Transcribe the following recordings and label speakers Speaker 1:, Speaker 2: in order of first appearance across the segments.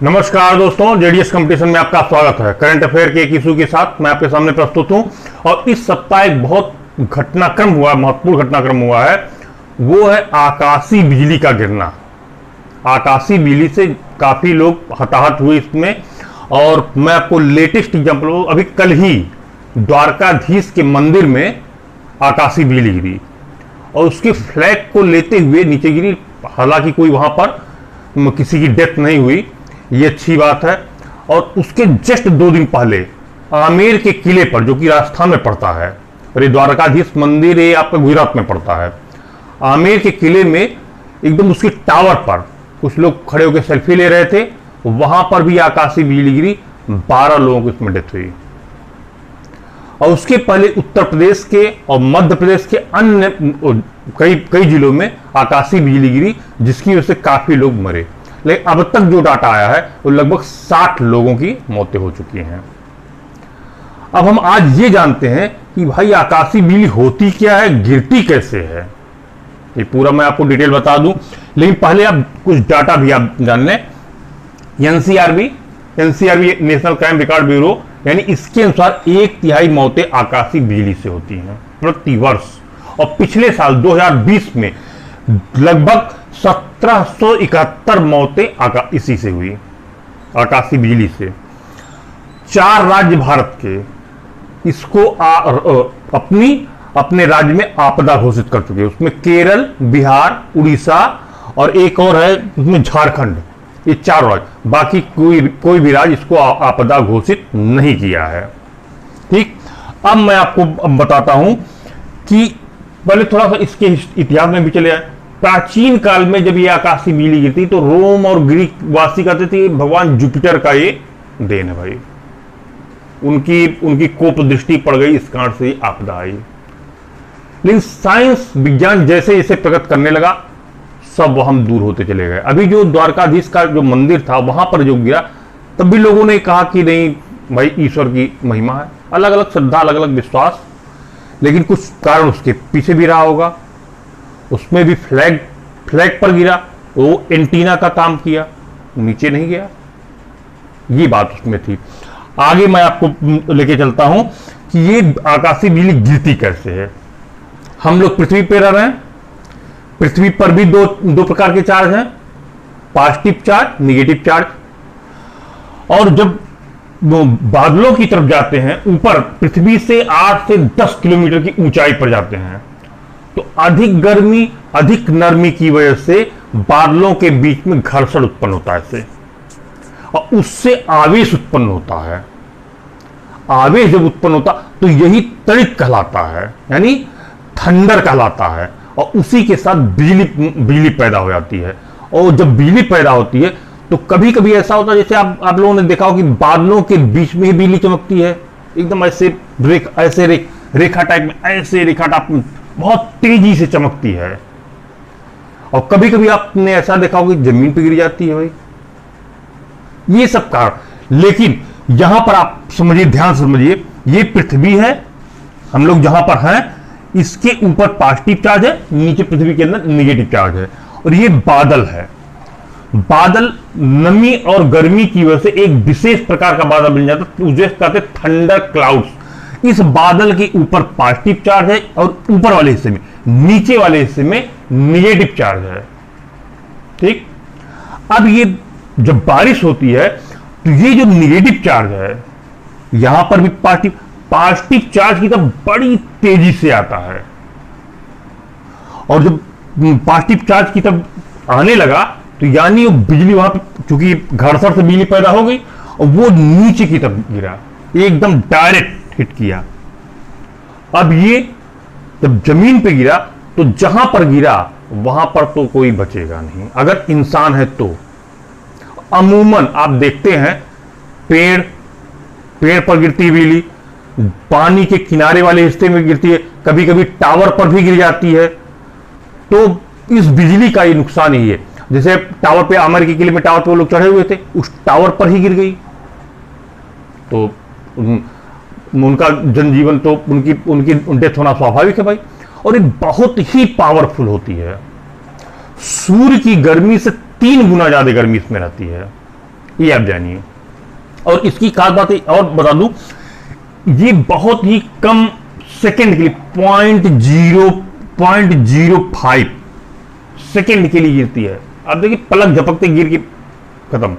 Speaker 1: नमस्कार दोस्तों, JDS competition में आपका स्वागत है। करंट अफेयर के एक इशू के साथ मैं आपके सामने प्रस्तुत हूं और इस सप्ताह एक बहुत घटनाक्रम हुआ, महत्वपूर्ण घटनाक्रम हुआ है। वो है आकाशीय बिजली का गिरना। आकाशीय बिजली से काफी लोग हताहत हुए इसमें, और मैं आपको लेटेस्ट एग्जाम्पल, अभी कल ही द्वारकाधीश के मंदिर में आकाशीय बिजली गिरी और उसके फ्लैग को लेते हुए नीचे गिरी। हालांकि कोई वहां पर किसी की डेथ नहीं हुई, ये अच्छी बात है। और उसके जस्ट 2 दिन पहले आमेर के किले पर, जो कि राजस्थान में पड़ता है, और ये द्वारकाधीश मंदिर ये आपका गुजरात में पड़ता है, आमेर के किले में एकदम उसके टावर पर कुछ लोग खड़े होकर सेल्फी ले रहे थे, वहां पर भी आकाशीय बिजली गिरी, 12 लोगों की इसमें डेथ हुई। और उसके पहले उत्तर प्रदेश के और मध्य प्रदेश के अन्य कई जिलों में आकाशीय बिजली गिरी, जिसकी वजह से काफी लोग मरे। लेकिन अब तक जो डाटा आया है वो लगभग 60 लोगों की मौतें हो चुकी हैं। अब हम आज ये जानते हैं कि भाई आकाशीय बिजली होती क्या है, गिरती कैसे है, ये पूरा मैं आपको डिटेल बता दूं। लेकिन पहले आप कुछ डाटा भी आप जान लें। NCRB national crime record bureau, यानी इसके अनुसार 1/3 मौतें आकाशीय बिजली से होती हैं प्रति वर्ष। और पिछले साल 2020 में लगभग 1771 मौतें इसी से हुई, आकाशीय बिजली से। 4 राज्य भारत के इसको अपने राज्य में आपदा घोषित कर चुके हैं। उसमें केरल, बिहार, उड़ीसा और एक और है उसमें झारखंड, ये 4 राज्य। बाकी कोई भी राज्य इसको आपदा घोषित नहीं किया है। ठीक, अब मैं आपको बताता हूं कि पहले थोड़ा सा इसके इतिहास में भी चले आए। प्राचीन काल में जब ये आकाशीय बिजली गिरती तो रोम और ग्रीक वासी कहते थे भगवान जुपिटर का ये देन है भाई, उनकी कोप दृष्टि पड़ गई, इस कारण से आपदा आई। लेकिन साइंस विज्ञान जैसे जैसे प्रगति करने लगा, सब वहां दूर होते चले गए। अभी जो द्वारकाधीश का जो मंदिर था वहां पर जो गिरा, तब भी लोगों ने कहा कि नहीं भाई ईश्वर की महिमा है, अलग अलग श्रद्धा, अलग अलग विश्वास। लेकिन कुछ कारण उसके पीछे भी रहा होगा। उसमें भी फ्लैग पर गिरा, वो एंटीना का काम किया, नीचे नहीं गया, ये बात उसमें थी। आगे मैं आपको लेके चलता हूं कि ये आकाशीय बिजली गिरती कैसे है। हम लोग पृथ्वी पे रह रहे हैं, पृथ्वी पर भी दो प्रकार के चार्ज हैं, पॉजिटिव चार्ज, निगेटिव चार्ज। और जब वो बादलों की तरफ जाते हैं ऊपर, पृथ्वी से 8 से 10 किलोमीटर की ऊंचाई पर जाते हैं, तो अधिक गर्मी, अधिक नरमी की वजह से बादलों के बीच में घर्षण उत्पन्न होता है इससे, और उससे आवेश उत्पन्न होता है। आवेश जब उत्पन्न होता तो यही तड़ित कहलाता है, यानी थंडर कहलाता है, और उसी के साथ बिजली पैदा हो जाती है। और जब बिजली पैदा होती है तो कभी कभी ऐसा होता है, जैसे आप लोगों ने देखा हो कि बादलों के बीच में ही बिजली चमकती है, एकदम ऐसे रेखा टाइप में, ऐसे रेखा टाइप में बहुत तेजी से चमकती है। और कभी कभी आपने ऐसा देखा होगा कि जमीन पर गिर जाती है भाई, ये सब कारण। लेकिन यहां पर आप समझिए, ध्यान से समझिए, ये पृथ्वी है, हम लोग जहां पर हैं, इसके ऊपर पॉजिटिव चार्ज है, नीचे पृथ्वी के अंदर निगेटिव चार्ज है, और ये बादल है। बादल नमी और गर्मी की वजह से एक विशेष प्रकार का बादल बन जाता है, उसे कहते हैं थंडर क्लाउड्स। इस बादल के ऊपर पॉजिटिव चार्ज है और ऊपर वाले हिस्से में, नीचे वाले हिस्से में निगेटिव चार्ज है। ठीक, अब ये जब बारिश होती है तो ये जो निगेटिव चार्ज है, यहां पर भी पॉजिटिव चार्ज की तरफ बड़ी तेजी से आता है, और जब पॉजिटिव चार्ज की तरफ आने लगा तो यानी वो बिजली वहां पर, चूंकि घर्षण से बिजली पैदा हो गई और वो नीचे की तरफ गिरा, एकदम डायरेक्ट हिट किया। अब ये जब जमीन पे गिरा तो जहां पर गिरा वहां पर तो कोई बचेगा नहीं, अगर इंसान है तो। अमूमन आप देखते हैं पेड़ पर गिरती बिजली, पानी के किनारे वाले हिस्से में गिरती है, कभी कभी टावर पर भी गिर जाती है। तो इस बिजली का ये नुकसान ही है। जैसे टावर पे, आमेर के किले में टावर पे वो लोग चढ़े हुए थे, उस टावर पर ही गिर गई, तो उनका जनजीवन, तो उनकी डेथ होना स्वाभाविक है भाई। और ये बहुत ही पावरफुल होती है, सूर्य की गर्मी से 3 गुना ज्यादा गर्मी इसमें रहती है। ये आप जानिए। और इसकी खास बात और बता दूं, ये बहुत ही कम सेकंड के लिए 0.05 सेकंड के लिए गिरती है। आप देखिए पलक झपकते गिर के खत्म।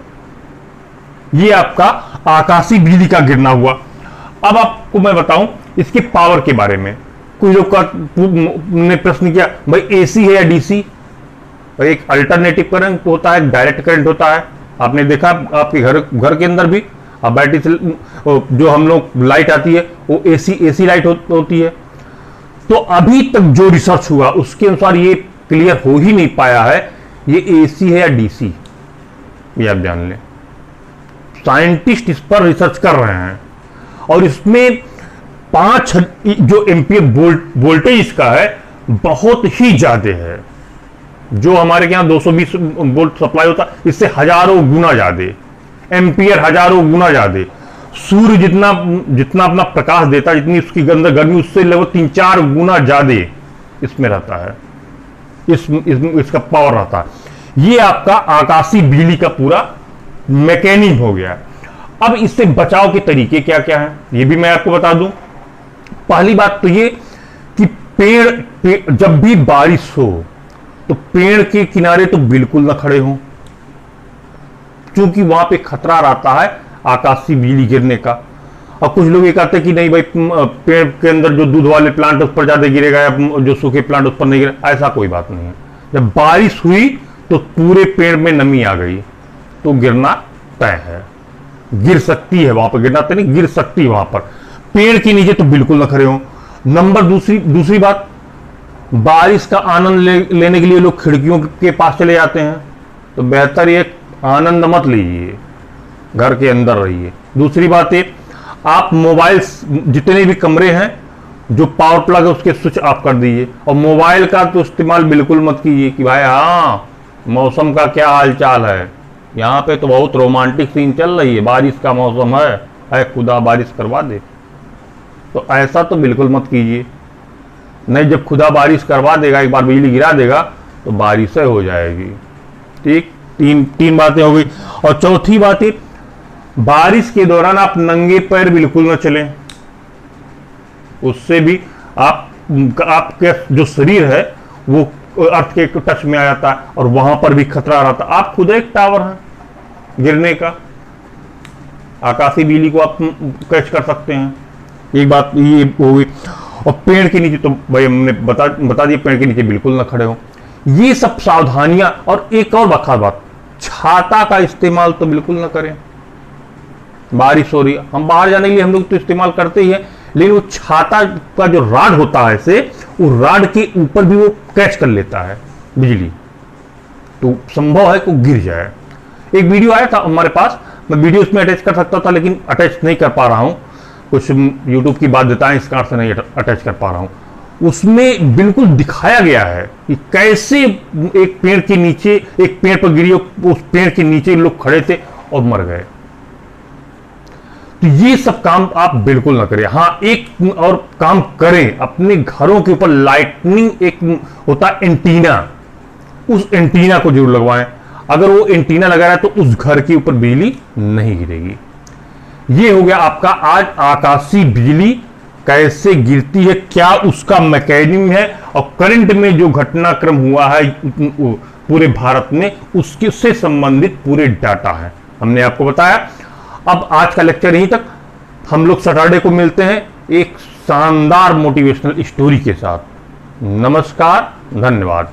Speaker 1: ये आपका आकाशीय बिजली का गिरना हुआ। अब आपको मैं बताऊं इसके पावर के बारे में। कुछ लोग ने प्रश्न किया भाई एसी है या डीसी। भाई एक अल्टरनेटिव करंट होता है, डायरेक्ट करंट होता है। आपने देखा आपके घर के अंदर भी बैटरी से जो हम लोग लाइट आती है वो एसी लाइट होती है। तो अभी तक जो रिसर्च हुआ उसके अनुसार ये क्लियर हो ही नहीं पाया है ये एसी है या डीसी। ये आप जान लें, साइंटिस्ट इस पर रिसर्च कर रहे हैं और इसमें 5 जो एम्पियर वोल्टेज इसका है बहुत ही ज्यादा है। जो हमारे यहाँ 220 वोल्ट सप्लाई होता है इससे हजारों गुना ज्यादा एम्पियर, हजारों गुना ज्यादा। सूर्य जितना अपना प्रकाश देता है, जितनी उसकी अंदर गर्मी, उससे लगभग 3-4 गुना ज्यादा इसमें रहता है। इसका पावर रहता है। ये आपका आकाशीय बिजली का पूरा मैकेनिज्म हो गया। अब इससे बचाव के तरीके क्या क्या हैं ये भी मैं आपको बता दूं। पहली बात तो ये कि पेड़ जब भी बारिश हो तो पेड़ के किनारे तो बिल्कुल ना खड़े हों, क्योंकि वहां पे खतरा रहता है आकाशीय बिजली गिरने का। और कुछ लोग ये कहते हैं कि नहीं भाई पेड़ के अंदर जो दूध वाले प्लांट उस पर ज्यादा गिरेगा या जो सूखे प्लांट उस पर नहीं गिरेगा। ऐसा कोई बात नहीं है। जब बारिश हुई तो पूरे पेड़ में नमी आ गई तो गिरना तय है। गिर सकती है वहां पर, गिरना तय नहीं, गिर सकती है वहां पर। पेड़ के नीचे तो बिल्कुल ना खड़े हो। नंबर दूसरी बात, बारिश का आनंद लेने के लिए लोग खिड़कियों के पास चले जाते हैं, तो बेहतर ये आनंद मत लीजिए, घर के अंदर रहिए। दूसरी बात है, आप मोबाइल जितने भी कमरे हैं जो पावर प्लग है उसके स्विच ऑफ कर दीजिए। और मोबाइल का तो इस्तेमाल बिल्कुल मत कीजिए कि भाई हाँ मौसम का क्या हालचाल है, यहाँ पे तो बहुत रोमांटिक सीन चल रही है, बारिश का मौसम है खुदा बारिश करवा दे। तो ऐसा तो बिल्कुल मत कीजिए। नहीं, जब खुदा बारिश करवा देगा, एक बार बिजली गिरा देगा तो बारिशें हो जाएगी। ठीक, तीन बातें हो गई। और चौथी बात है, बारिश के दौरान आप नंगे पैर बिल्कुल न चलें। उससे भी आपके जो शरीर है वो अर्थ के टच में आ जाता है और वहां पर भी खतरा रहता है। आप खुद एक टावर हैं गिरने का, आकाशीय बिजली को आप कैच कर सकते हैं। एक बात ये हो गई। और पेड़ के नीचे तो भाई हमने बता दिया, पेड़ के नीचे बिल्कुल ना खड़े हो। ये सब सावधानियां। और एक और खास बात, छाता का इस्तेमाल तो बिल्कुल ना करें। बारिश हो रही है, हम बाहर जाने के लिए हम लोग तो इस्तेमाल करते ही है, लेकिन वो छाता का जो राड होता है से वो राड के ऊपर भी वो कैच कर लेता है बिजली, तो संभव है कि वो गिर जाए। एक वीडियो आया था हमारे पास, मैं वीडियो इसमें अटैच कर सकता था लेकिन अटैच नहीं कर पा रहा हूं, कुछ यूट्यूब की बाध्यताएं इस कारण से नहीं अटैच कर पा रहा हूं। उसमें बिल्कुल दिखाया गया है कि कैसे एक पेड़ के नीचे, एक पेड़ पर गिरी, उस पेड़ के नीचे लोग खड़े थे और मर गए। तो ये सब काम आप बिल्कुल ना करें। हाँ, एक और काम करें, अपने घरों के ऊपर लाइटनिंग एक होता है एंटीना, उस एंटीना को जरूर लगवाएं। अगर वो एंटीना लगा रहा है तो उस घर के ऊपर बिजली नहीं गिरेगी। ये हो गया आपका आज आकाशीय बिजली कैसे गिरती है, क्या उसका मैकेनिज्म है, और करंट में जो घटनाक्रम हुआ है पूरे भारत में उसके से संबंधित पूरे डाटा है, हमने आपको बताया। अब आज का लेक्चर यहीं तक। हम लोग सैटरडे को मिलते हैं एक शानदार मोटिवेशनल स्टोरी के साथ। नमस्कार, धन्यवाद।